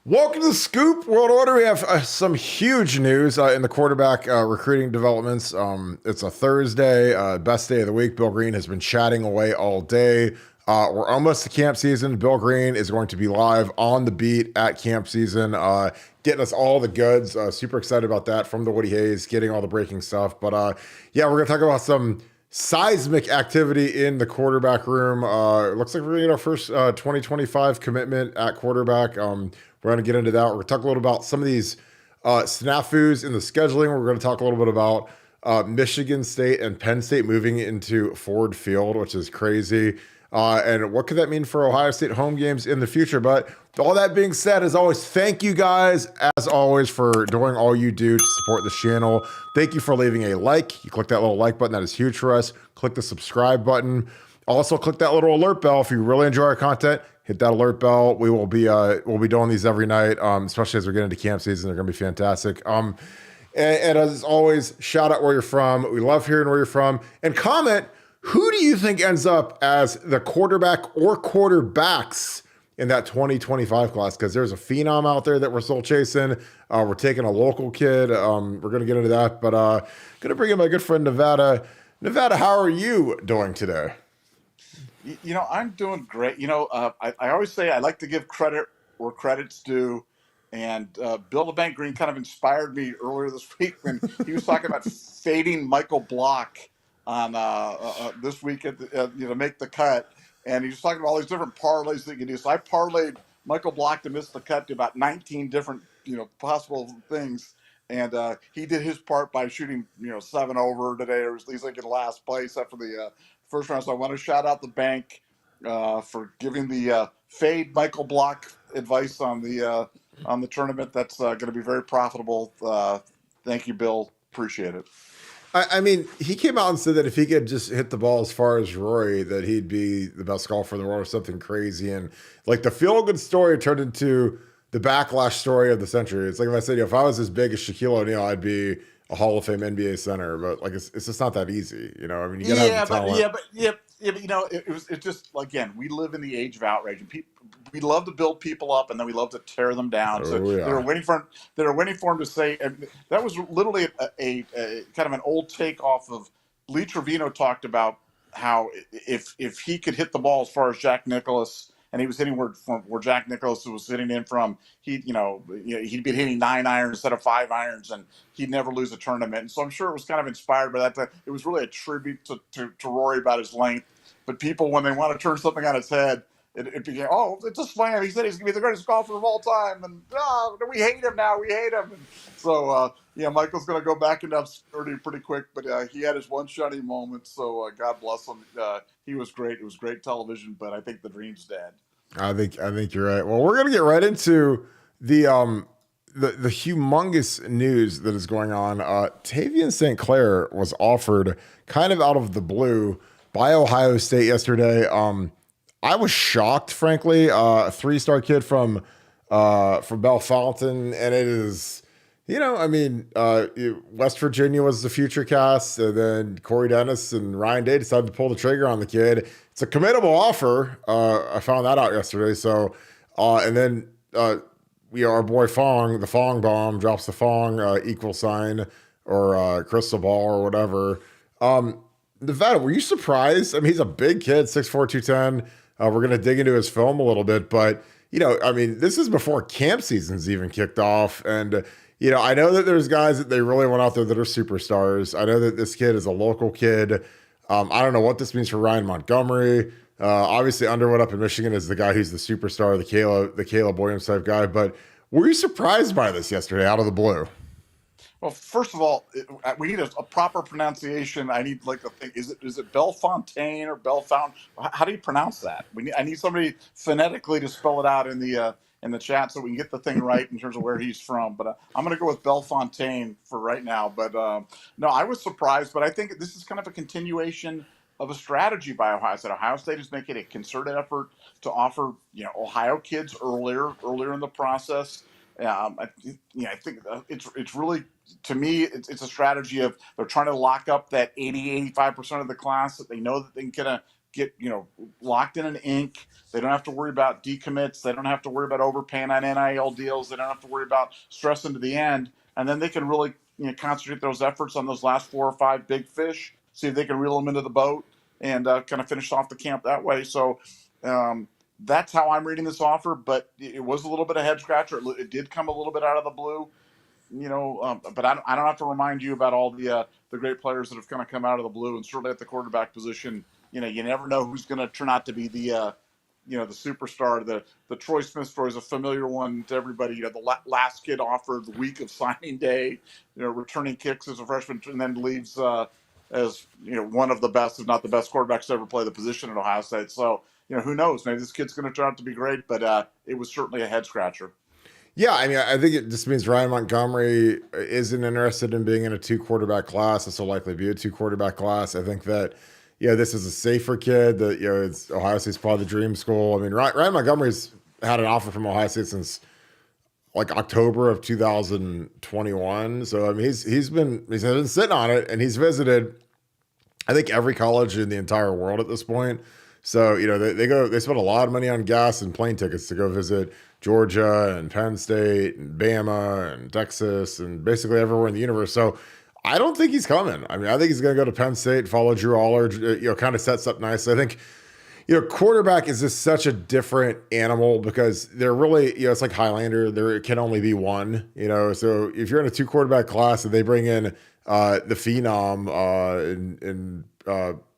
Welcome to the Scoop World Order. We have some huge news in the quarterback recruiting developments. It's a Thursday, best day of the week. Bill Green has been chatting away all day. We're almost to camp season. Bill Green is going to be live on the beat at camp season, getting us all the goods. Super excited about that from the Woody Hayes, getting all the breaking stuff. But yeah, we're going to talk about some seismic activity in the quarterback room. Looks like we're going to get our first 2025 commitment at quarterback. We're going to get into that. We're going to talk a little about some of these snafus in the scheduling. We're going to talk a little bit about Michigan State and Penn State moving into Ford Field, which is crazy. And what could that mean for Ohio State home games in the future? But all that being said, as always, thank you guys, as always, for doing all you do to support this channel. Thank you for leaving a like. You click that little like button. That is huge for us. Click the subscribe button. Also, click that little alert bell if you really enjoy our content. Hit that alert bell. We'll be doing these every night, especially as we get into camp season. They're going to be fantastic. And as always, shout out where you're from. We love hearing where you're from. And comment, who do you think ends up as the quarterback or quarterbacks in that 2025 class? Because there's a phenom out there that we're still chasing. We're taking a local kid. We're going to get into that. But going to bring in my good friend, Nevada. Nevada, how are you doing today? I'm doing great. I always say I like to give credit where credit's due. And Bill the Bank Green kind of inspired me earlier this week when he was talking about fading Michael Block on this week to make the cut. And he was talking about all these different parlays that you can do. So I parlayed Michael Block to miss the cut to about 19 different, possible things. And he did his part by shooting, 7 over today, or he's like in last place after the first round. So I want to shout out the bank for giving the fade Michael Block advice on the tournament. That's going to be very profitable. Thank you, Bill. Appreciate it. I mean, he came out and said that if he could just hit the ball as far as Rory, that he'd be the best golfer in the world or something crazy. And like the feel-good story turned into the backlash story of the century. It's like if I said, if I was as big as Shaquille O'Neal, I'd be a Hall of Fame NBA center. But like, it's just not that easy, I mean, you gotta have the talent. It's just, again, we live in the age of outrage, and we love to build people up, and then we love to tear them down. So they're waiting for him to say. And that was literally a kind of an old take off of Lee Trevino talked about how if he could hit the ball as far as Jack Nicklaus, and he was hitting where Jack Nicklaus was hitting in from, he'd be hitting 9 irons instead of 5 irons, and he'd never lose a tournament. And so I'm sure it was kind of inspired by that. It was really a tribute to Rory about his length. But people, when they want to turn something on its head, it became, it's a slam. He said he's going to be the greatest golfer of all time. And we hate him now. We hate him. And so, Michael's going to go back into obscurity pretty quick. But he had his one shiny moment. So God bless him. He was great. It was great television. But I think the dream's dead. I think you're right. Well, we're going to get right into the humongous news that is going on. Tavian St. Clair was offered kind of out of the blue by Ohio State yesterday. I was shocked, frankly. A 3-star kid from Bellefontaine, and it is, West Virginia was the future cast, and then Corey Dennis and Ryan Day decided to pull the trigger on the kid. It's a committable offer. I found that out yesterday. So, and then our boy Fong, the Fong bomb, drops the Fong equal sign or crystal ball or whatever. Nevada, were you surprised? I mean, he's a big kid, 6'4", 210. We're going to dig into his film a little bit, but, this is before camp season's even kicked off. And, I know that there's guys that they really want out there that are superstars. I know that this kid is a local kid. I don't know what this means for Ryan Montgomery. Obviously, Underwood up in Michigan is the guy who's the superstar, the Caleb Williams type guy. But were you surprised by this yesterday out of the blue? Well, first of all, we need a proper pronunciation. I need a thing. Is it Bellefontaine or Bellefontaine? How do you pronounce that? I need somebody phonetically to spell it out in the chat so we can get the thing right in terms of where he's from. But I'm going to go with Bellefontaine for right now. But no, I was surprised. But I think this is kind of a continuation of a strategy by Ohio State. Ohio State is making a concerted effort to offer Ohio kids earlier in the process. I think it's really, to me, it's a strategy of they're trying to lock up that 85% of the class that they know that they can get, locked in an ink. They don't have to worry about decommits. They don't have to worry about overpaying on NIL deals. They don't have to worry about stressing to the end. And then they can really, concentrate those efforts on those last 4 or 5 big fish, see if they can reel them into the boat and kind of finish off the camp that way. So that's how I'm reading this offer, but it was a little bit of head scratcher. It did come a little bit out of the blue, but I don't have to remind you about all the great players that have kind of come out of the blue, and certainly at the quarterback position, you never know who's going to turn out to be the the superstar. The Troy Smith story is a familiar one to everybody. The last kid offered the week of signing day, returning kicks as a freshman, and then leaves as one of the best, if not the best, quarterbacks to ever play the position at Ohio State. So who knows? Maybe this kid's going to turn out to be great, but it was certainly a head scratcher. Yeah, I mean, I think it just means Ryan Montgomery isn't interested in being in a 2-quarterback class. This will likely be a 2-quarterback class. I think that, this is a safer kid. That it's Ohio State's probably the dream school. I mean, Ryan Montgomery's had an offer from Ohio State since like October of 2021. So I mean, he's been sitting on it, and he's visited, I think, every college in the entire world at this point. So they spend a lot of money on gas and plane tickets to go visit Georgia and Penn State and Bama and Texas and basically everywhere in the universe. So I don't think he's coming. I mean, I think he's going to go to Penn State, follow Drew Aller, kind of sets up nicely. I think, quarterback is just such a different animal because they're really, it's like Highlander. There can only be one, so if you're in a 2-quarterback class and they bring in the phenom and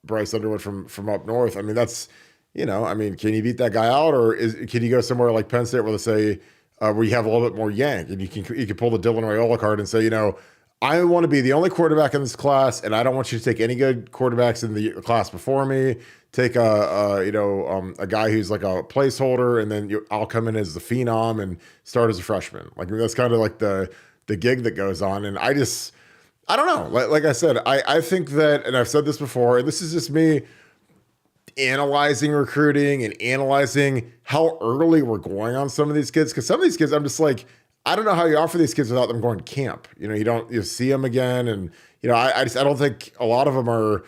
Bryce Underwood from up north, I mean, that's, can you beat that guy out, or can you go somewhere like Penn State where they say where you have a little bit more yank and you can pull the Dylan Raiola card and say, I want to be the only quarterback in this class, and I don't want you to take any good quarterbacks in the class before me. Take a guy who's like a placeholder, and then I'll come in as the phenom and start as a freshman. Like, that's kind of like the gig that goes on, and I don't know. Like I said, I think that, and I've said this before, and this is just me analyzing recruiting and analyzing how early we're going on some of these kids. Because some of these kids, I'm just like, I don't know how you offer these kids without them going to camp. You see them again, and I don't think a lot of them are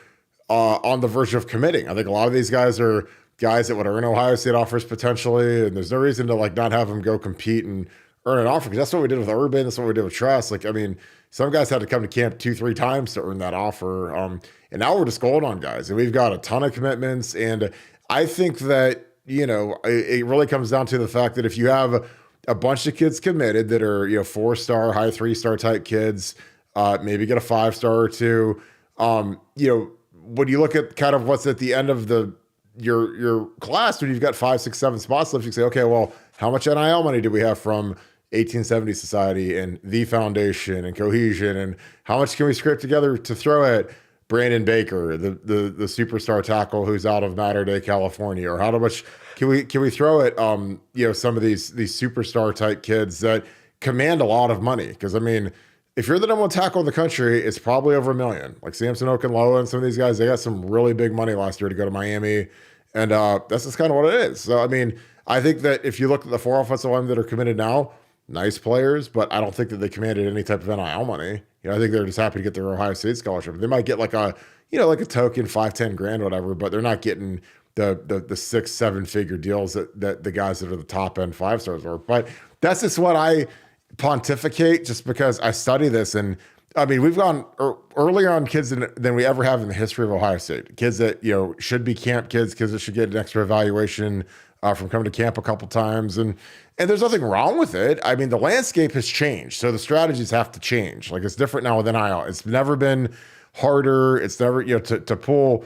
on the verge of committing. I think a lot of these guys are guys that would earn Ohio State offers potentially, and there's no reason to not have them go compete and earn an offer, because that's what we did with Urban. That's what we did with Tress. Some guys had to come to camp 2-3 times to earn that offer. And now we're just going on guys, and we've got a ton of commitments. And I think that, it really comes down to the fact that if you have a bunch of kids committed that are, 4-star, high 3-star type kids, maybe get a 5-star or 2, when you look at kind of what's at the end of your class, when you've got 5, 6, 7 spots left, you say, okay, well, how much NIL money do we have from 1870 Society and the Foundation and Cohesion, and how much can we scrape together to throw at Brandon Baker, the superstar tackle who's out of Mater Dei, California, or how much can we throw at some of these superstar type kids that command a lot of money? Because I mean, if you're the number one tackle in the country, it's probably over $1 million. Like Samson Okunlola and some of these guys, they got some really big money last year to go to Miami, and that's just kind of what it is. So I mean, I think that if you look at the 4 offensive linemen that are committed now, nice players, but I don't think that they commanded any type of NIL money. I think they're just happy to get their Ohio State scholarship. They might get like a token, 5-10 grand, whatever, but they're not getting the 6-7 figure deals that the guys that are the top end 5-stars are. But that's just what I pontificate, just because I study this. And I mean, we've gone earlier on kids than we ever have in the history of Ohio State. Kids that, should be camp kids that should get an extra evaluation from coming to camp a couple times. And there's nothing wrong with it. I mean, the landscape has changed, so the strategies have to change. Like, it's different now with NIL. It's never been harder. It's never, to pull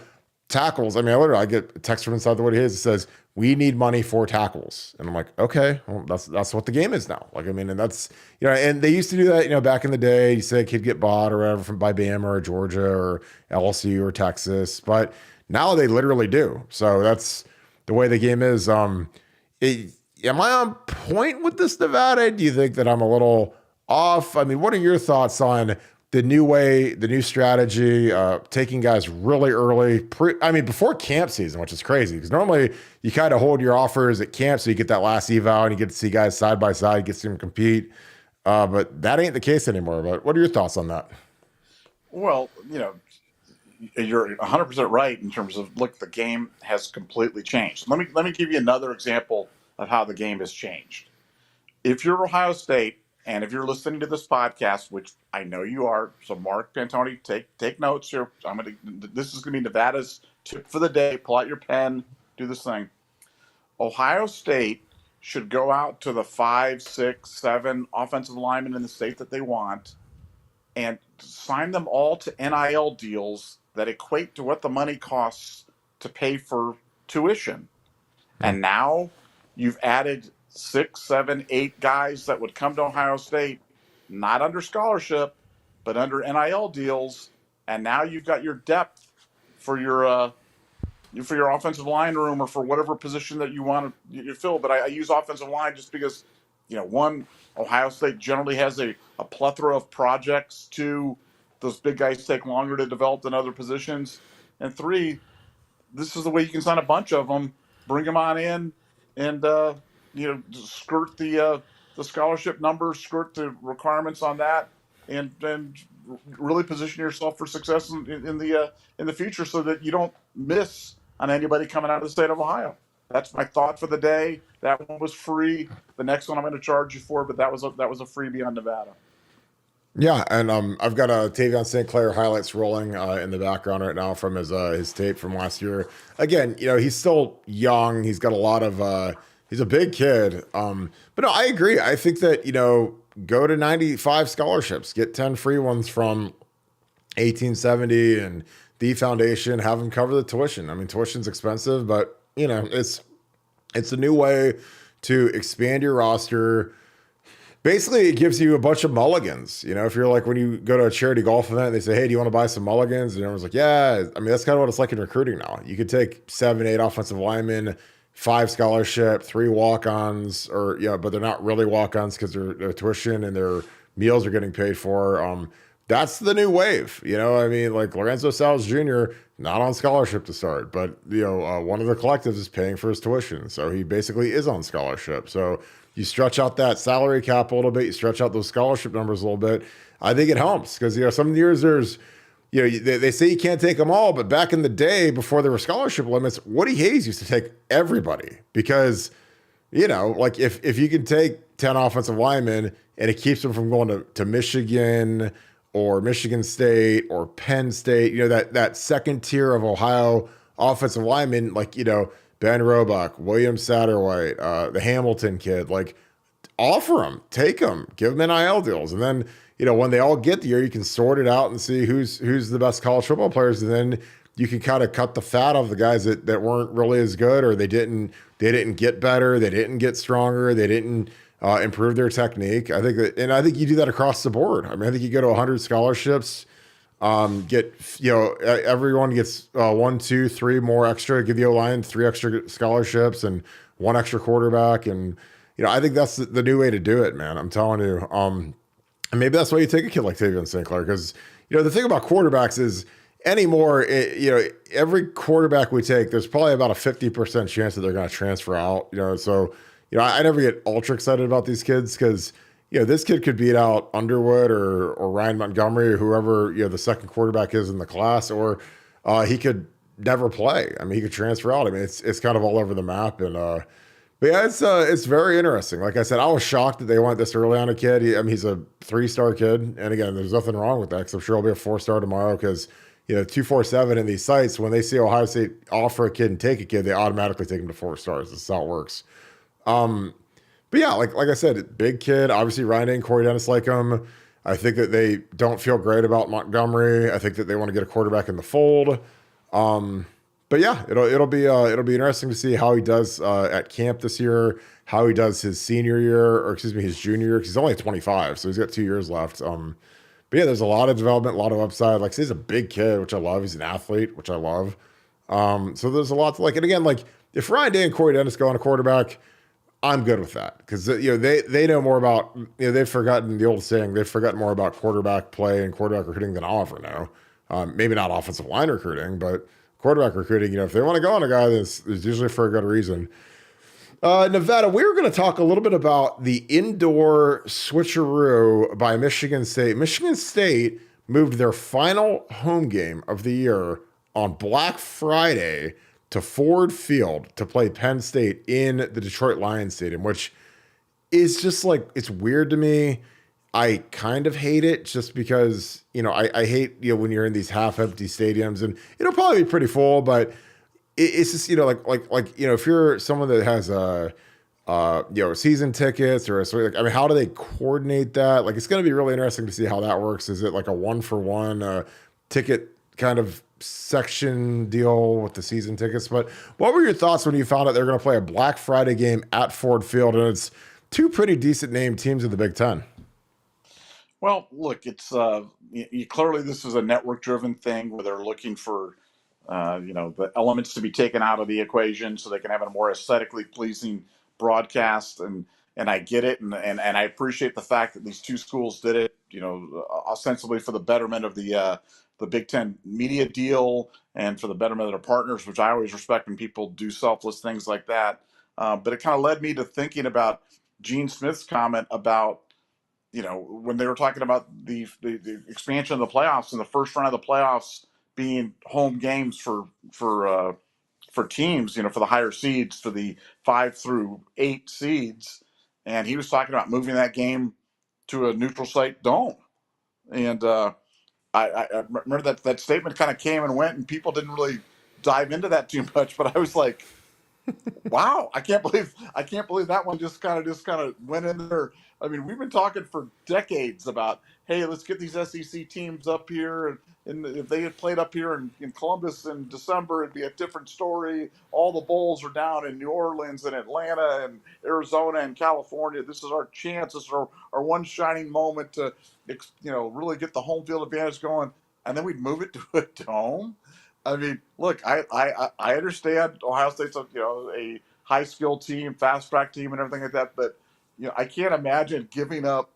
tackles. I mean, I get a text from inside the Woody Hayes that says, we need money for tackles. And I'm like, okay, well, that's what the game is now. Like, I mean, and that's, and they used to do that, back in the day. You say a kid get bought or whatever by Bama or Georgia or LSU or Texas, but now they literally do. So that's the way the game is. Am I on point with this, Nevada? Do you think that I'm a little off? I mean, what are your thoughts on the new strategy, taking guys really early, before camp season, which is crazy, because normally you kind of hold your offers at camp so you get that last eval and you get to see guys side by side, get to see them compete. But that ain't the case anymore. But what are your thoughts on that? Well, you're 100% right in terms of, look, the game has completely changed. Let me give you another example of how the game has changed. If you're Ohio State and if you're listening to this podcast, which I know you are, so Mark Pantoni, take notes here. This is gonna be Nevada's tip for the day. Pull out your pen, do this thing. Ohio State should go out to the 5, 6, 7 offensive linemen in the state that they want and sign them all to NIL deals that equate to what the money costs to pay for tuition. And now you've added 6, 7, 8 guys that would come to Ohio State, not under scholarship, but under NIL deals. And now you've got your depth for your offensive line room or for whatever position that you want to fill. But I use offensive line just because, one, Ohio State generally has a plethora of projects. 2, those big guys take longer to develop than other positions. And 3, this is the way you can sign a bunch of them, bring them on in, and skirt the scholarship numbers, skirt the requirements on that, and really position yourself for success in the future, so that you don't miss on anybody coming out of the state of Ohio. That's my thought for the day. That one was free. The next one I'm going to charge you for, but that was a freebie on Nevada. Yeah, and I've got a Tavion St. Clair highlights rolling in the background right now from his tape from last year. Again, he's still young. He's got a lot of he's a big kid. But no, I agree. I think that go to 95 scholarships, get 10 free ones from 1870 and the foundation, have them cover the tuition. I mean, tuition's expensive, but it's a new way to expand your roster. Basically, it gives you a bunch of mulligans. If you're like, when you go to a charity golf event, they say, hey, do you want to buy some mulligans? And everyone's like, yeah. I mean, that's kind of what it's like in recruiting now. You could take 7, 8 offensive linemen, 5 scholarship, 3 walk-ons, but they're not really walk-ons because their tuition and their meals are getting paid for. That's the new wave. I mean, like Lorenzo Salles Jr., not on scholarship to start, but one of the collectives is paying for his tuition. So he basically is on scholarship. So you stretch out that salary cap a little bit, you stretch out those scholarship numbers a little bit. I think it helps because, some years there's, they say you can't take them all, but back in the day before there were scholarship limits, Woody Hayes used to take everybody because, like if you can take 10 offensive linemen and it keeps them from going to Michigan or Michigan State or Penn State, that second tier of Ohio offensive linemen, like, Ben Roebuck, William Satterwhite, the Hamilton kid, like offer them, take them, give them NIL deals. And then, when they all get there, you can sort it out and see who's the best college football players. And then you can kind of cut the fat off the guys that weren't really as good, or they didn't get better. They didn't get stronger. They didn't improve their technique. I think you do that across the board. I mean, I think you go to 100 scholarships, everyone gets 1, 2, 3 more extra, give the O-line 3 extra scholarships and 1 extra quarterback. And, I think that's the new way to do it, man. I'm telling you. And maybe that's why you take a kid like Tavion St. Clair, because, the thing about quarterbacks is anymore, every quarterback we take, there's probably about a 50% chance that they're going to transfer out, so, I never get ultra excited about these kids because, this kid could beat out Underwood or Ryan Montgomery or whoever, the second quarterback is in the class, or he could never play. I mean, he could transfer out. I mean, it's kind of all over the map. And, but yeah, it's very interesting. Like I said, I was shocked that they went this early on a kid. He's a 3-star kid. And again, there's nothing wrong with that because I'm sure he'll be a 4-star tomorrow because, 247 in these sites, when they see Ohio State offer a kid and take a kid, they automatically take him to 4 stars. That's how it works. But yeah, like I said, big kid. Obviously, Ryan and Corey Dennis like him. I think that they don't feel great about Montgomery. I think that they want to get a quarterback in the fold. But yeah, it'll be interesting to see how he does at camp this year, how he does his senior year, or excuse me, his junior year, because he's only 25, so he's got 2 years left. But yeah, there's a lot of development, a lot of upside. Like, he's a big kid, which I love. He's an athlete, which I love. So there's a lot to like. And again, like if Ryan Day and Corey Dennis go on a quarterback, I'm good with that because they know more about they've forgotten the old saying, they've forgotten more about quarterback play and quarterback recruiting than I'll ever know. Maybe not offensive line recruiting, but quarterback recruiting. If they want to go on a guy, that's usually for a good reason. Nevada, we were going to talk a little bit about the indoor switcheroo by Michigan State. Michigan State moved their final home game of the year on Black Friday to Ford Field to play Penn State in the Detroit Lions Stadium, which is just like, it's weird to me. I kind of hate it just because, I hate, when you're in these half empty stadiums, and it'll probably be pretty full, but it's just, if you're someone that has season tickets or how do they coordinate that? Like, it's going to be really interesting to see how that works. Is it like a 1-for-1 ticket kind of section deal with the season tickets? But what were your thoughts when you found out they're going to play a Black Friday game at Ford Field, and it's two pretty decent named teams in the Big Ten? Well, look, it's clearly this is a network driven thing where they're looking for the elements to be taken out of the equation so they can have a more aesthetically pleasing broadcast. And I get it, and I appreciate the fact that these two schools did it, ostensibly for the betterment of the Big Ten media deal and for the betterment of their partners, which I always respect when people do selfless things like that. But it kind of led me to thinking about Gene Smith's comment about, when they were talking about the expansion of the playoffs and the first round of the playoffs being home games for teams, for the higher seeds, for the 5 through 8 seeds, and he was talking about moving that game to a neutral site dome. And I remember that statement kind of came and went, and people didn't really dive into that too much. But I was like, wow, I can't believe that one just kind of went in there. I mean, we've been talking for decades about, hey, let's get these SEC teams up here, and if they had played up here in Columbus in December, it'd be a different story. All the bowls are down in New Orleans and Atlanta and Arizona and California. This is our chance. This is our one shining moment to, really get the home field advantage going, and then we'd move it to a dome. I mean, look, I understand Ohio State's a high skill team, fast track team, and everything like that, but I can't imagine giving up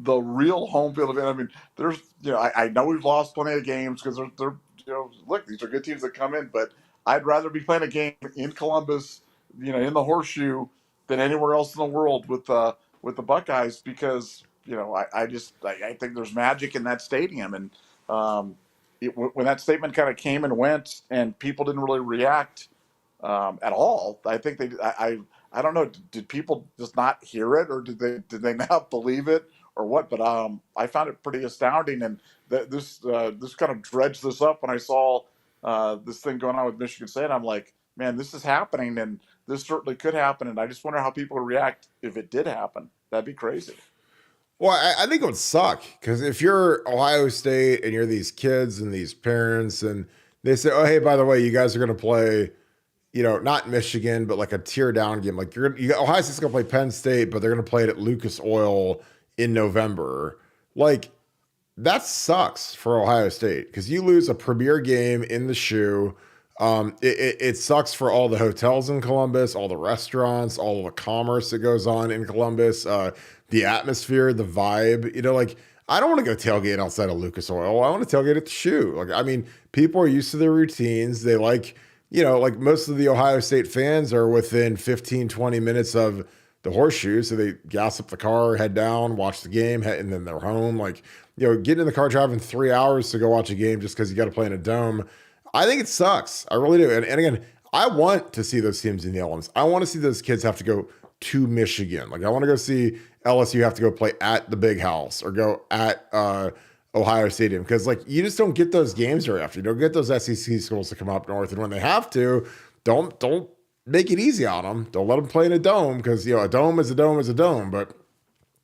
the real home field event. I mean, there's I know we've lost plenty of games because they're look, these are good teams that come in, but I'd rather be playing a game in Columbus, in the Horseshoe, than anywhere else in the world with the Buckeyes, because I think there's magic in that stadium. And when that statement kind of came and went and people didn't really react at all, I think I don't know, did people just not hear it, or did they not believe it, or what? But I found it pretty astounding, and this kind of dredged this up when I saw this thing going on with Michigan State. I'm like, man, this is happening, and this certainly could happen, and I just wonder how people would react if it did happen. That'd be crazy. Well, I think it would suck, because if you're Ohio State and you're these kids and these parents, and they say, oh, hey, by the way, you guys are going to play, not Michigan, but like a tier down game. Like Ohio State's going to play Penn State, but they're going to play it at Lucas Oil in November. Like, that sucks for Ohio State, because you lose a premier game in the shoe. It sucks for all the hotels in Columbus, all the restaurants, all the commerce that goes on in Columbus, the atmosphere, the vibe. I don't want to go tailgate outside of Lucas Oil. I want to tailgate at the shoe. Like, I mean, people are used to their routines. They like most of the Ohio State fans are within 15, 20 minutes of the Horseshoe. So they gas up the car, head down, watch the game, and then they're home. Like, getting in the car, driving 3 hours to go watch a game just because you got to play in a dome. I think it sucks. I really do. And again, I want to see those teams in the elements. I want to see those kids have to go to Michigan. Like, I want to go see LSU have to go play at the Big House or go at Ohio Stadium, because you just don't get those games very often. You don't get those SEC schools to come up north, and when they have to, don't make it easy on them. Don't let them play in a dome, because a dome is a dome is a dome. But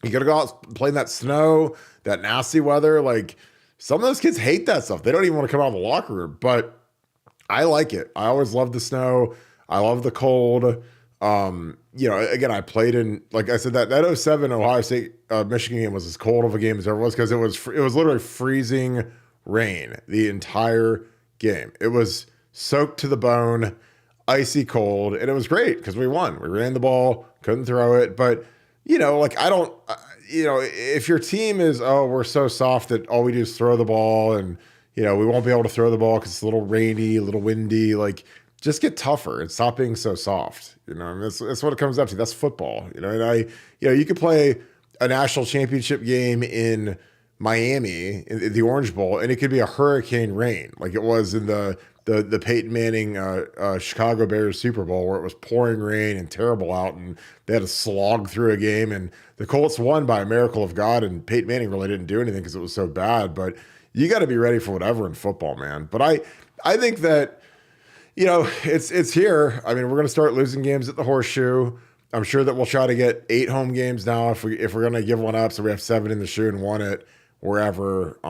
you got to go out and play in that snow, that nasty weather. Like, some of those kids hate that stuff. They don't even want to come out of the locker room. But I like it. I always love the snow. I love the cold. Again, I played in, like I said, that 07 Ohio State Michigan game was as cold of a game as ever was, because it was literally freezing rain the entire game. It was soaked to the bone, icy cold, and it was great because we won. We ran the ball, couldn't throw it, but I don't, if your team is, oh, we're so soft that all we do is throw the ball, and we won't be able to throw the ball because it's a little rainy, a little windy, like, just get tougher and stop being so soft. I mean, that's what it comes up to. That's football. And you could play a national championship game in Miami in the Orange Bowl, and it could be a hurricane rain, like it was in the Peyton Manning Chicago Bears Super Bowl, where it was pouring rain and terrible out, and they had to slog through a game, and the Colts won by a miracle of God, and Peyton Manning really didn't do anything because it was so bad. But you got to be ready for whatever in football, man. But I think that it's here. I mean, we're going to start losing games at the Horseshoe. I'm sure that we'll try to get 8 home games now if we're going to give one up, so we have 7 in the shoe and 1 at wherever.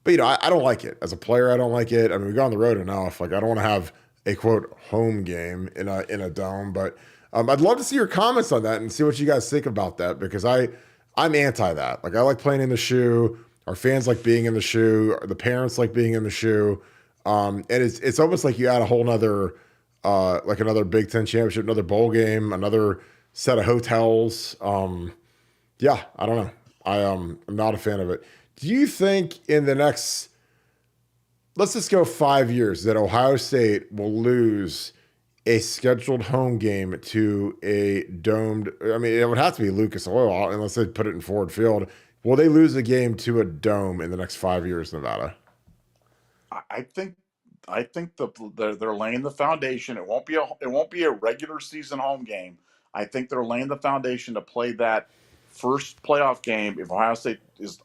But I don't like it as a player. I don't like it. I mean, we go on the road enough. Like, I don't want to have a quote home game in a dome. But I'd love to see your comments on that and see what you guys think about that, because I'm anti that. Like, I like playing in the shoe. Our fans like being in the shoe. The parents like being in the shoe. And it's almost like you add a whole nother like another Big Ten championship, another bowl game, another set of hotels. Yeah, I don't know. I'm not a fan of it. Do you think in the next, let's just go 5 years, that Ohio State will lose a scheduled home game to a domed, I mean, it would have to be Lucas Oil unless they put it in Ford Field. Will they lose a game to a dome in the next 5 years, Nevada? I think they're laying the foundation. It won't be a regular season home game. I think they're laying the foundation to play that first playoff game if Ohio State is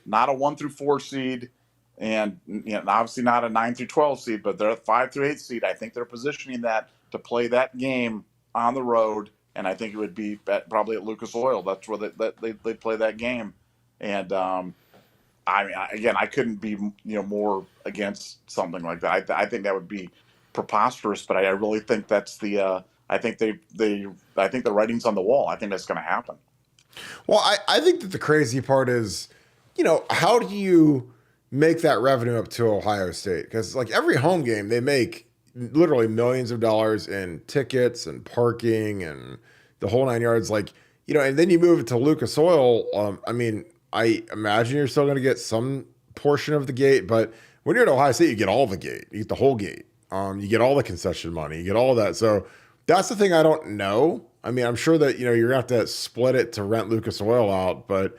not a 1 through 4 seed, and obviously not a 9 through 12 seed, but they're a 5 through 8 seed. I think they're positioning that to play that game on the road, and I think it would be probably at Lucas Oil. That's where they play that game, and I mean, again, I couldn't be more against something like that. I think that would be preposterous, but I really think that's the. I think I think the writing's on the wall. I think that's going to happen. Well, I think that the crazy part is, how do you make that revenue up to Ohio State? Because like every home game, they make literally millions of dollars in tickets and parking and the whole 9 yards. Like, and then you move it to Lucas Oil. I mean, I imagine you're still going to get some portion of the gate, but when you're at Ohio State, you get all the gate, you get the whole gate. You get all the concession money, you get all that. So that's the thing I don't know. I mean, I'm sure that, you're gonna have to split it to rent Lucas Oil out, but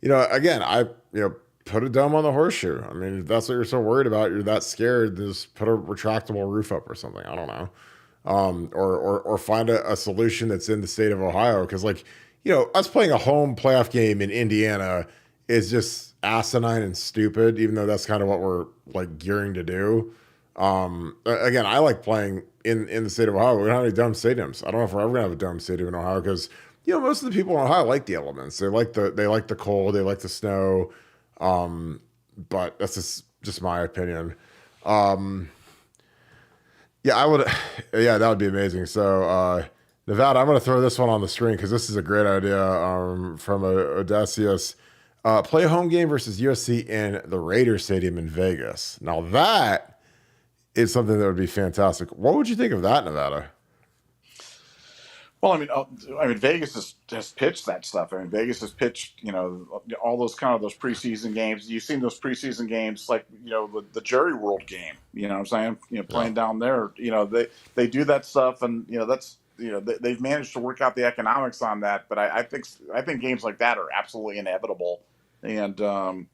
again, put a dome on the Horseshoe. I mean, if that's what you're so worried about, you're that scared, just put a retractable roof up or something. I don't know. Or find a solution that's in the state of Ohio. Because us playing a home playoff game in Indiana is just asinine and stupid, even though that's kind of what we're like gearing to do. Again, I like playing in the state of Ohio. We don't have any dome stadiums. I don't know if we're ever gonna have a dome stadium in Ohio, because most of the people in Ohio like the elements. They like the cold. They like the snow. But that's just my opinion. Yeah, I would. Yeah, that would be amazing. So, Nevada, I'm going to throw this one on the screen because this is a great idea from Odysseus. Play a home game versus USC in the Raiders Stadium in Vegas. Now, that is something that would be fantastic. What would you think of that, Nevada? Well, I mean, Vegas has pitched that stuff. I mean, Vegas has pitched, all those those preseason games. You've seen those preseason games, like the Jerry World game. You know what I'm saying? Playing down there. They do that stuff, and that's they've managed to work out the economics on that. But I think games like that are absolutely inevitable, and those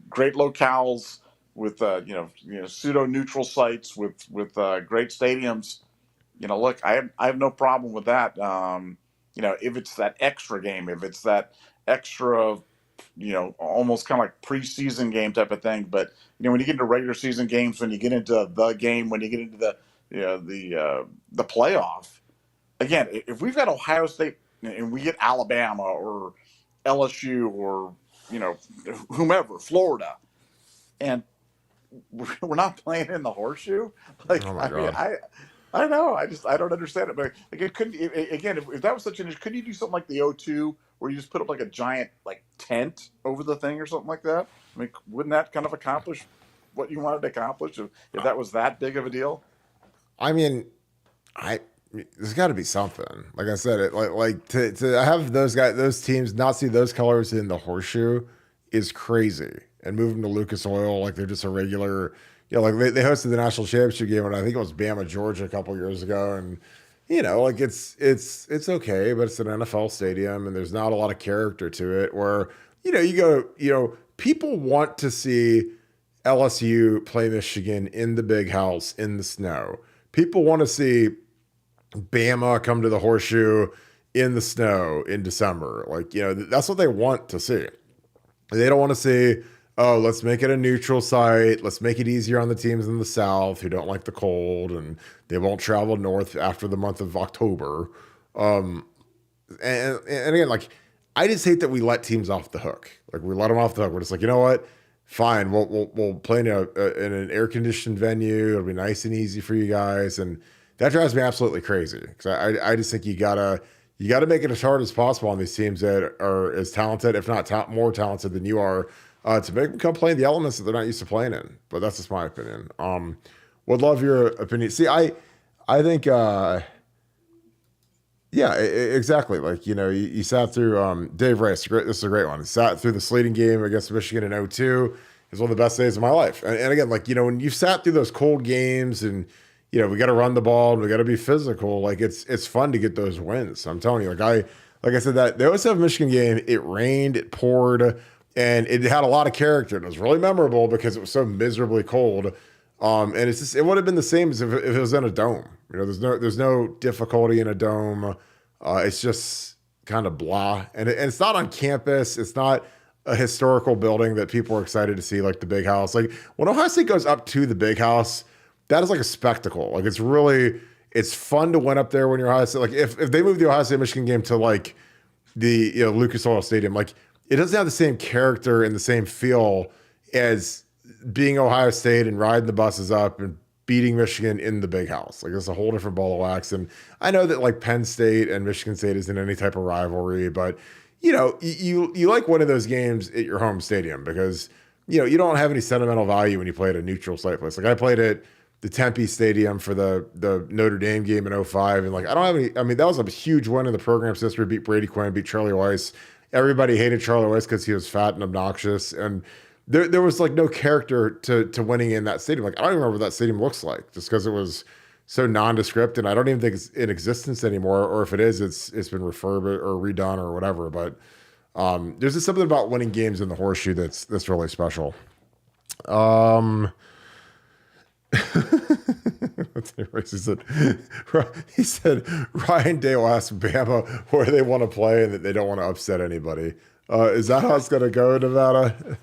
great locales with pseudo neutral sites with great stadiums. Look, I have no problem with that. If it's that extra game, if it's that extra, almost kind of like preseason game type of thing. But when you get into regular season games, when you get into the game, when you get into the playoff, again, if we've got Ohio State and we get Alabama or LSU or whomever, Florida, and we're not playing in the Horseshoe, like Oh my God. I know. I don't understand it. But like, it couldn't. Again, if that was such an issue, couldn't you do something like the O2, where you just put up like a giant like tent over the thing or something like that? I mean, wouldn't that kind of accomplish what you wanted to accomplish if that was that big of a deal? I mean, there's got to be something. Like I said, to have those teams not see those colors in the Horseshoe is crazy, and move them to Lucas Oil like they're just a regular. Like they hosted the national championship game, and I think it was Bama, Georgia, a couple years ago, and like it's okay, but it's an NFL stadium and there's not a lot of character to it where, you go, people want to see LSU play Michigan in the big house in the snow. People want to see Bama come to the Horseshoe in the snow in December. Like, that's what they want to see. They don't want to see, oh, let's make it a neutral site. Let's make it easier on the teams in the South who don't like the cold and they won't travel north after the month of October. And again, like, I just hate that we let teams off the hook. Like, we let them off the hook. We're just like, you know what? Fine, we'll play in an air conditioned venue. It'll be nice and easy for you guys, and that drives me absolutely crazy because I just think you gotta make it as hard as possible on these teams that are as talented, if not more talented than you are, to make them come play in the elements that they're not used to playing in. But that's just my opinion. Would love your opinion. See, I think. Yeah, exactly. Like, you sat through Dave Rice. This is a great one. He sat through the sleeting game against Michigan in '02. It was one of the best days of my life. And again, like, when you've sat through those cold games and, we got to run the ball and we got to be physical, like, it's fun to get those wins. I'm telling you, like I said, that the 07 Michigan game, it rained, it poured, and it had a lot of character. And it was really memorable because it was so miserably cold. And it would have been the same as if it was in a dome. There's no difficulty in a dome. It's just kind of blah. And it's not on campus. It's not a historical building that people are excited to see, like the Big House. Like, when Ohio State goes up to the Big House, that is like a spectacle. Like, it's fun to win up there when you're Ohio State. Like, if they move the Ohio State Michigan game to like the Lucas Oil Stadium, like, it doesn't have the same character and the same feel as being Ohio State and riding the buses up and beating Michigan in the Big House. Like, it's a whole different ball of wax. And I know that like Penn State and Michigan State isn't any type of rivalry, but you like one of those games at your home stadium because you don't have any sentimental value when you play at a neutral site place. Like, I played at the Tempe Stadium for the Notre Dame game in '05, and like, I don't have any. I mean, that was a huge win in the program's history. Beat Brady Quinn, beat Charlie Weiss. Everybody hated Charlie Weiss because he was fat and obnoxious, and there was like no character to winning in that stadium. Like, I don't even remember what that stadium looks like just because it was so nondescript, and I don't even think it's in existence anymore. Or if it is, it's been refurbished or redone or whatever. But there's just something about winning games in the Horseshoe that's really special. He said Ryan Day will ask Bama where they want to play and that they don't want to upset anybody. Is that how it's going to go, Nevada?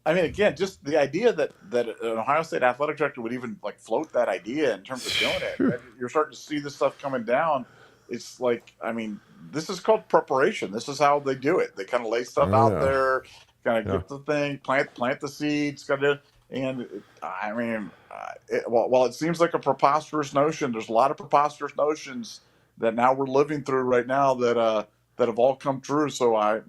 I mean, again, just the idea that an Ohio State athletic director would even like float that idea in terms of doing it. Right? You're starting to see this stuff coming down. It's like, I mean, this is called preparation. This is how they do it. They kind of lay stuff out there, kind of get the thing, plant the seeds, and I mean, while it seems like a preposterous notion, there's a lot of preposterous notions that now we're living through right now that have all come true. So I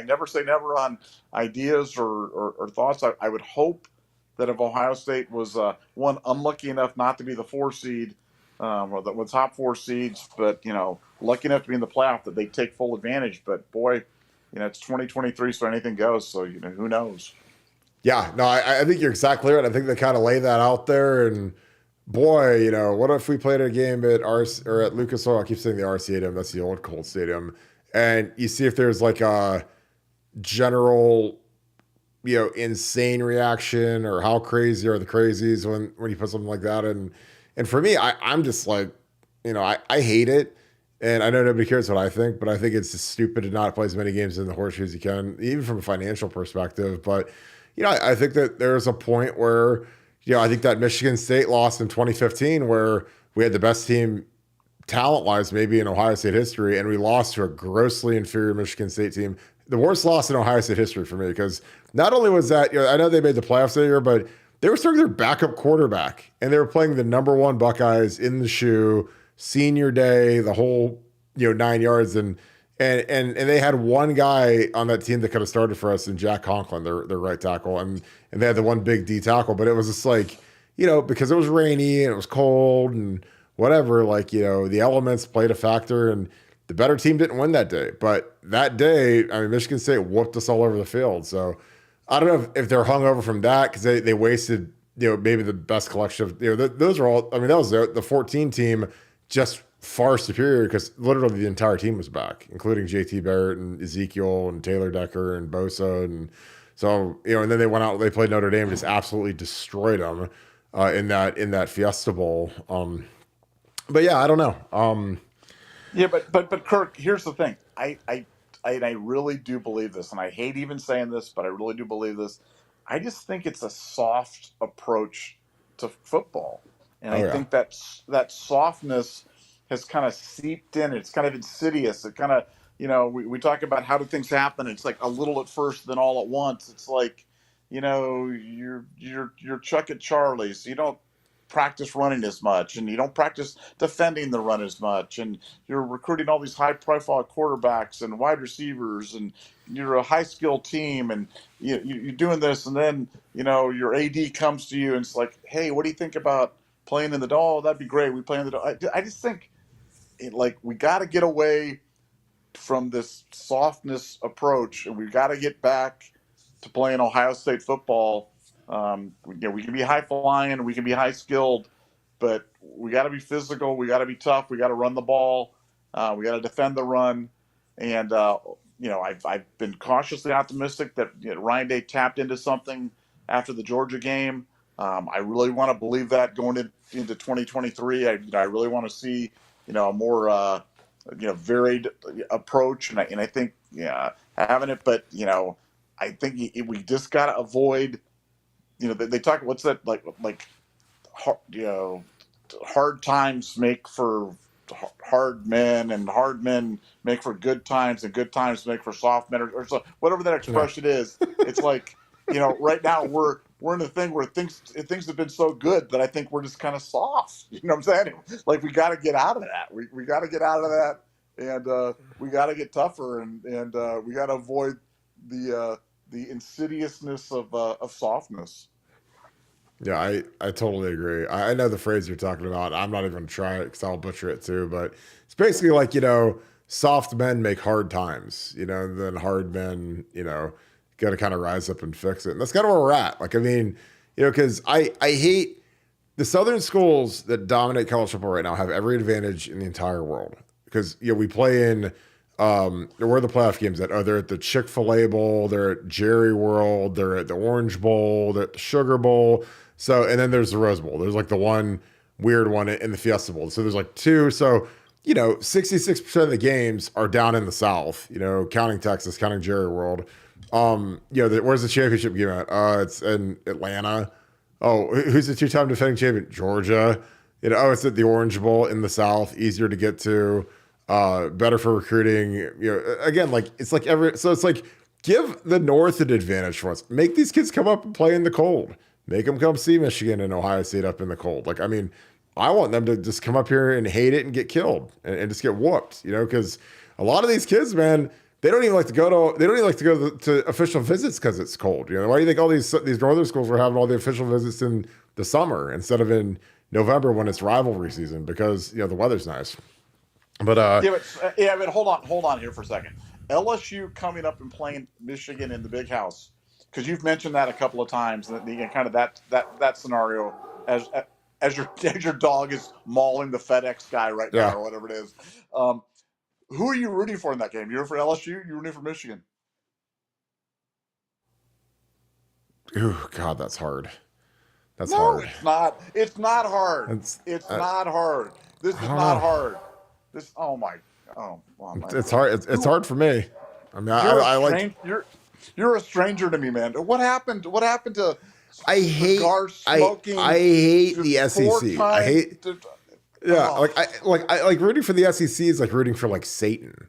never say never on ideas or thoughts. I would hope that if Ohio State was one unlucky enough not to be the 4 seed or the top 4 seeds, but lucky enough to be in the playoff, that they take full advantage. But boy, it's 2023, so anything goes. So who knows. Yeah, no, I think you're exactly right. I think they kind of lay that out there, and boy, what if we played a game at at Lucas Oil? I keep saying the R Stadium. That's the old Colt Stadium, and you see if there's like a general, insane reaction, or how crazy are the crazies when you put something like that in. And for me, I'm just like, I hate it, and I know nobody cares what I think, but I think it's just stupid to not play as many games in the Horseshoe as you can, even from a financial perspective, but. I think that there's a point where, I think that Michigan State lost in 2015 where we had the best team talent-wise maybe in Ohio State history, and we lost to a grossly inferior Michigan State team. The worst loss in Ohio State history for me, because not only was that, I know they made the playoffs that year, but they were starting their backup quarterback, and they were playing the number 1 Buckeyes in the shoe, senior day, the whole, 9 yards, and they had one guy on that team that could have started for us in Jack Conklin, their right tackle, and they had the one big D tackle, but it was just like, because it was rainy and it was cold and whatever, like, the elements played a factor, and the better team didn't win that day. But that day, I mean, Michigan State whooped us all over the field. So I don't know if they're hungover from that because they wasted, maybe the best collection of, those are all, I mean, that was the 14 team, just far superior because literally the entire team was back, including JT Barrett and Ezekiel and Taylor Decker and Bosa. And so, and then they went out, they played Notre Dame and just absolutely destroyed them in that Fiesta Bowl. But yeah, I don't know. Yeah, but Kirk, here's the thing. I really do believe this, and I hate even saying this, but I really do believe this. I just think it's a soft approach to football, and I think that softness has kind of seeped in. It's kind of insidious. It kind of, we talk about how do things happen. It's like a little at first, then all at once. It's like, you're Chuck at Charlie's. So you don't practice running as much, and you don't practice defending the run as much, and you're recruiting all these high profile quarterbacks and wide receivers, and you're a high skill team, and you're doing this, and then your AD comes to you and it's like, hey, what do you think about playing in the dome? Oh, that'd be great. We play in the dome. I just think we got to get away from this softness approach, and we've got to get back to playing Ohio State football. We can be high flying, we can be high skilled, but we got to be physical. We got to be tough. We got to run the ball. We got to defend the run. And I've been cautiously optimistic that Ryan Day tapped into something after the Georgia game. I really want to believe that going into 2023. I really want to see a more varied approach, and I think having it, but I think we just got to avoid. They talk. What's that like? Hard times make for hard men, and hard men make for good times, and good times make for soft men, or so, whatever that expression is. It's like right now we're in a thing where things have been so good that I think we're just kind of soft. You know what I'm saying? Like we got to get out of that. We got to get out of that, and we got to get tougher, and we got to avoid the insidiousness of softness. Yeah, I totally agree. I know the phrase you're talking about. I'm not even going to try it because I'll butcher it too. But it's basically like, soft men make hard times, and then hard men, got to kind of rise up and fix it. And that's kind of where we're at. Like, I mean, because I hate the Southern schools that dominate college football right now have every advantage in the entire world. Because, we play in, where are the playoff games at? Oh, they're at the Chick-fil-A Bowl, they're at Jerry World, they're at the Orange Bowl, they're at the Sugar Bowl. So, and then there's the Rose Bowl. There's like the one weird one in the Fiesta Bowl. So there's like two. So, 66% of the games are down in the South, counting Texas, counting Jerry World. Where's the championship game at? It's in Atlanta. Oh, who's the two-time defending champion? Georgia. It's at the Orange Bowl in the South, easier to get to. Better for recruiting, again, like it's like so it's like give the North an advantage for us. Make these kids come up and play in the cold. Make them come see Michigan and Ohio State up in the cold. Like, I mean, I want them to just come up here and hate it and get killed and just get whooped, because a lot of these kids, man, they don't even like to go to official visits because it's cold. Why do you think all these northern schools are having all the official visits in the summer instead of in November when it's rivalry season? Because the weather's nice. But but hold on here for a second. LSU coming up and playing Michigan in the Big House, because you've mentioned that a couple of times, and kind of that scenario as your dog is mauling the FedEx guy right now or whatever it is. Who are you rooting for in that game? You're for LSU. You're rooting for Michigan. Oh God, that's hard. That's hard. It's not. It's not hard. It's not hard. This is not hard. It's hard. It's hard for me. I mean, you're a stranger to me, man. What happened? What happened to? I hate the SEC. I hate. I like rooting for the SEC is like rooting for like Satan.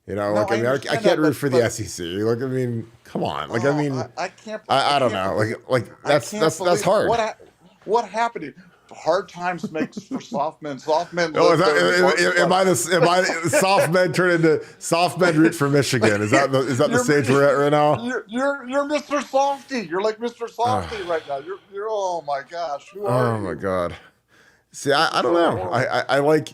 I can't root for the SEC. Like, I mean, come on. Like, I mean, I can't. I don't know. Like that's hard. What happened? Hard times makes for soft men. Soft men. Am I soft men turn into soft men root for Michigan? Is that the stage we're at right now? You're Mr. Softy. You're like Mr. Softy right now. You're oh my gosh. Who are you? Oh my God. See, I don't know. I like.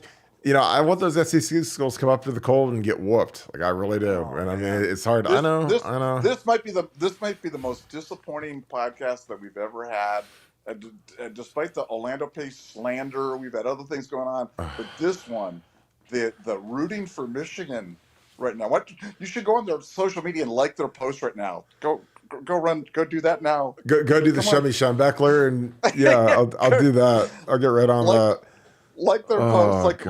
I want those SEC schools to come up to the cold and get whooped. Like I really do. And I mean, it's hard. I know. This might be the most disappointing podcast that we've ever had. despite the Orlando Pace slander, we've had other things going on, but this one, the rooting for Michigan right now. What you should go on their social media and like their post right now. Go do that now. Go do the Shemmy Schembechler, and I'll do that. I'll get right on that. Like their posts,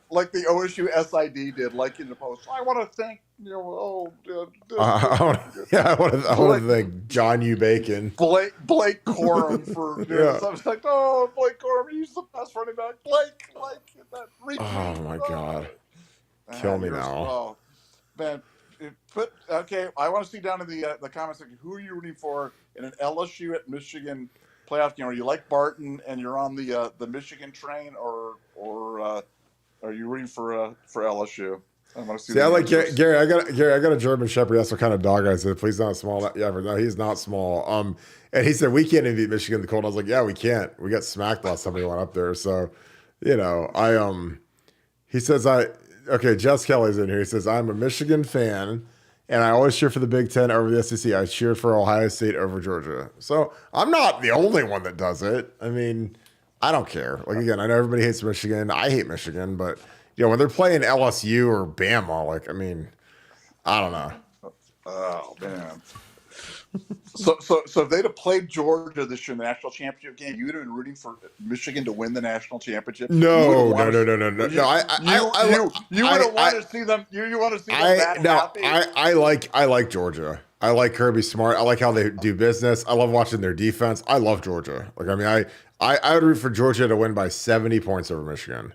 like the OSU SID did, liking the post. I want to thank I want to thank John U. Bacon, Blake Corum for doing something. Like, oh, Blake Corum, he's the best running back. Blake, that retweet. Oh my God, kill me now. Oh, man, okay. I want to see down in the comments section who are you rooting for in an LSU at Michigan playoff game? Are you like Barton and you're on the Michigan train, or are you rooting for LSU? I want to see. I like Gary. I got a German Shepherd. That's what kind of dog I said. Please not small. Yeah, no, he's not small. And he said we can't even beat Michigan in the cold. I was like, yeah, we can't. We got smacked last time we went up there. So, he says Jess Kelly's in here. He says I'm a Michigan fan, and I always cheer for the Big Ten over the SEC. I cheer for Ohio State over Georgia. So I'm not the only one that does it. I mean, I don't care. Like, again, I know everybody hates Michigan. I hate Michigan, but when they're playing LSU or Bama, I don't know. Oh man. So if they'd have played Georgia this year in the national championship game, you'd have been rooting for Michigan to win the national championship. No. You would have wanted to see them. You want to see them happy. I like Georgia. I like Kirby Smart. I like how they do business. I love watching their defense. I love Georgia. I would root for Georgia to win by 70 points over Michigan.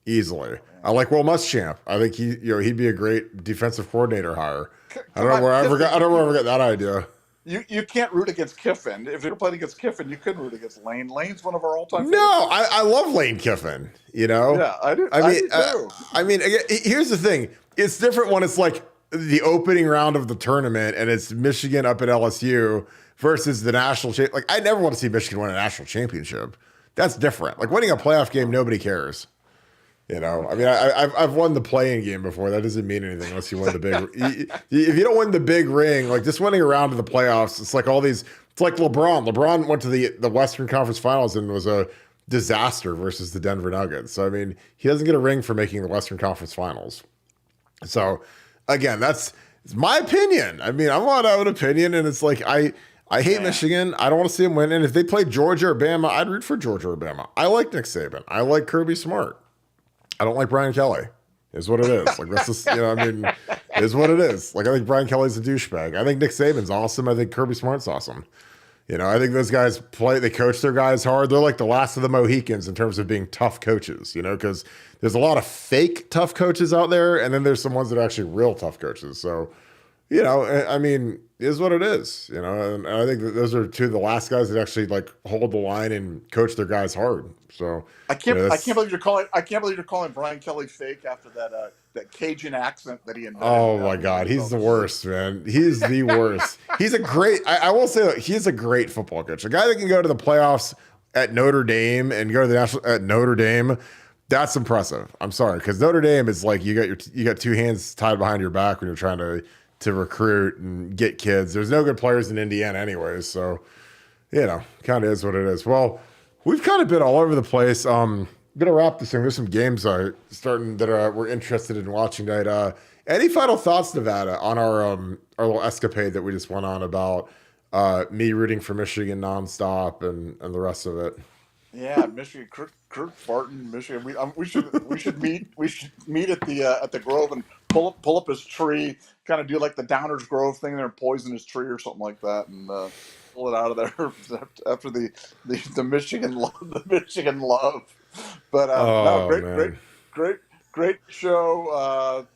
Easily. I like Will Muschamp. I think he'd be a great defensive coordinator hire. I don't know where I got that idea. You can't root against Kiffin. If you're playing against Kiffin, you couldn't root against Lane. Lane's one of our all-time favorites. No, I love Lane Kiffin, Yeah, I do. I mean, here's the thing. It's different when it's like the opening round of the tournament and it's Michigan up at LSU versus the national championship. Like, I never want to see Michigan win a national championship. That's different. Like, winning a playoff game, nobody cares. I've won the playing game before. That doesn't mean anything unless you win the big. If you don't win the big ring, like just winning a round of the playoffs, it's like all these. It's like LeBron. LeBron went to the Western Conference Finals and was a disaster versus the Denver Nuggets. So he doesn't get a ring for making the Western Conference Finals. So again, it's my opinion. I'm allowed to have an opinion, and it's like I hate Michigan. I don't want to see them win. And if they play Georgia or Bama, I'd root for Georgia or Bama. I like Nick Saban. I like Kirby Smart. I don't like Brian Kelly. Is what it is. Like, that's just, is what it is. Like, I think Brian Kelly's a douchebag. I think Nick Saban's awesome. I think Kirby Smart's awesome. I think those guys they coach their guys hard. They're like the last of the Mohicans in terms of being tough coaches, because there's a lot of fake tough coaches out there, and then there's some ones that are actually real tough coaches. So, is what it is, and I think that those are two of the last guys that actually hold the line and coach their guys hard. So I can't believe you're calling Brian Kelly fake after that Cajun accent that he invented. Oh my God, he's the worst, man. He's the worst. He's a great. I will say that he's a great football coach. A guy that can go to the playoffs at Notre Dame and go to the national at Notre Dame. That's impressive. I'm sorry, because Notre Dame is like you got two hands tied behind your back when you're trying to recruit and get kids. There's no good players in Indiana anyways, so kind of is what it is. Well, we've kind of been all over the place. I'm gonna wrap this thing. There's some games starting that we're interested in watching tonight. Any final thoughts, Nevada, on our little escapade that we just went on about me rooting for Michigan nonstop and the rest of it? Yeah, Michigan, Kirk Barton, Michigan. We should meet at the Grove and pull up his tree, kind of do like the Downers Grove thing there, and poison his tree or something like that, and pull it out of there after the Michigan love. But great show.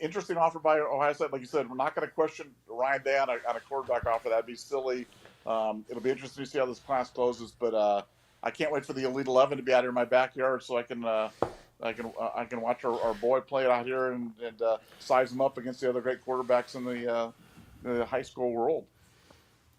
Interesting offer by Ohio State. Like you said, we're not going to question Ryan Day on a quarterback offer. That'd be silly. It'll be interesting to see how this class closes, but I can't wait for the Elite 11 to be out here in my backyard so I can watch our boy play it out here and size him up against the other great quarterbacks in the high school world.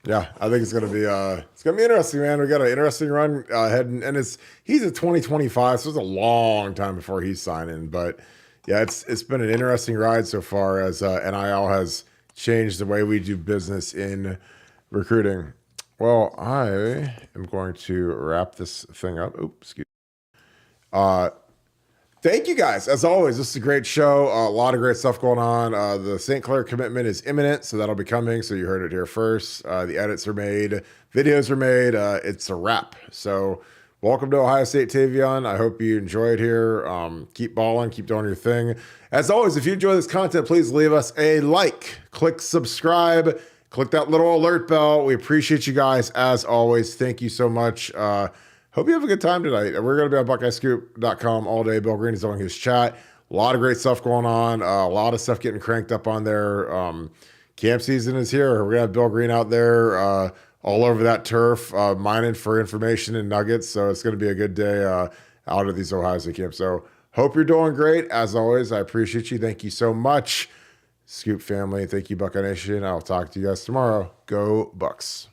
Yeah, I think it's gonna be interesting, man. We got an interesting run ahead, and he's at 2025, so it's a long time before he's signing. But yeah, it's been an interesting ride so far, as NIL has changed the way we do business in recruiting. Well, I am going to wrap this thing up. Oops, excuse me. Thank you guys. As always, this is a great show. A lot of great stuff going on. The St. Clair commitment is imminent, so that'll be coming. So you heard it here first. The edits are made, videos are made. It's a wrap. So welcome to Ohio State Tavion. I hope you enjoyed here. Keep balling, keep doing your thing. As always, if you enjoy this content, please leave us a like, click subscribe, click that little alert bell. We appreciate you guys as always. Thank you so much. Hope you have a good time tonight. We're going to be on BuckeyeScoop.com all day. Bill Green is doing his chat. A lot of great stuff going on. A lot of stuff getting cranked up on there. Camp season is here. We're going to have Bill Green out there all over that turf, mining for information and nuggets. So it's going to be a good day out of these Ohio State camps. So hope you're doing great. As always, I appreciate you. Thank you so much, Scoop family. Thank you, Buckeye Nation. I'll talk to you guys tomorrow. Go Bucks.